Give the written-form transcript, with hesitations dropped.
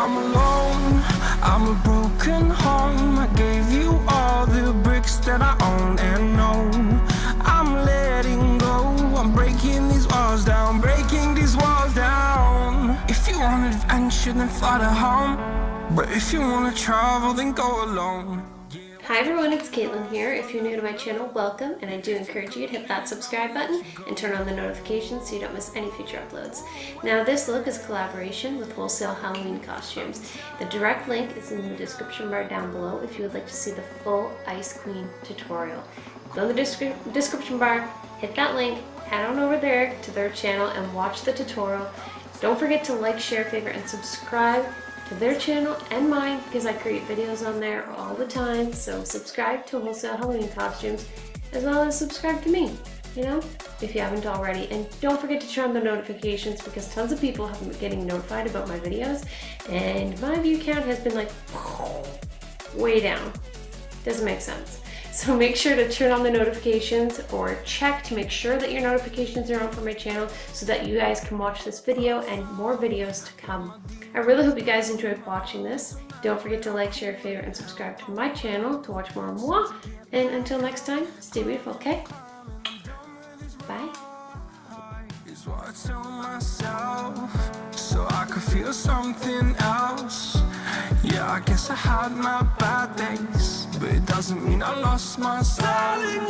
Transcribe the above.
I'm alone, I'm a broken home. I gave you all the bricks that I own and know. I'm letting go, I'm breaking these walls down, breaking these walls down. If you want adventure, then fly to home. But if you want to travel, then go alone. Hi everyone, it's Caitlyn here. If you're new to my channel, welcome, and I do encourage you to hit that subscribe button and turn on the notifications so you don't miss any future uploads. Now this look is a collaboration with Wholesale Halloween Costumes. The direct link is in the description bar down below if you would like to see the full Ice Queen tutorial. Go in the description bar, hit that link, head on over there to their channel and watch the tutorial. Don't forget to like, share, favorite, and subscribe to their channel and mine because I create videos on there all the time. So subscribe to Wholesale Halloween Costumes as well as subscribe to me, you know, if you haven't already. And don't forget to turn on the notifications because tons of people have been getting notified about my videos and my view count has been like way down. Doesn't make sense. So make sure to turn on the notifications or check to make sure that your notifications are on for my channel so that you guys can watch this video and more videos to come. I really hope you guys enjoyed watching this. Don't forget to like, share, favorite, and subscribe to my channel to watch more and more. And until next time, stay beautiful, okay? Bye. Is what I tell myself so I could feel something else. Yeah, I guess I had my bad days, but it doesn't mean I lost my style.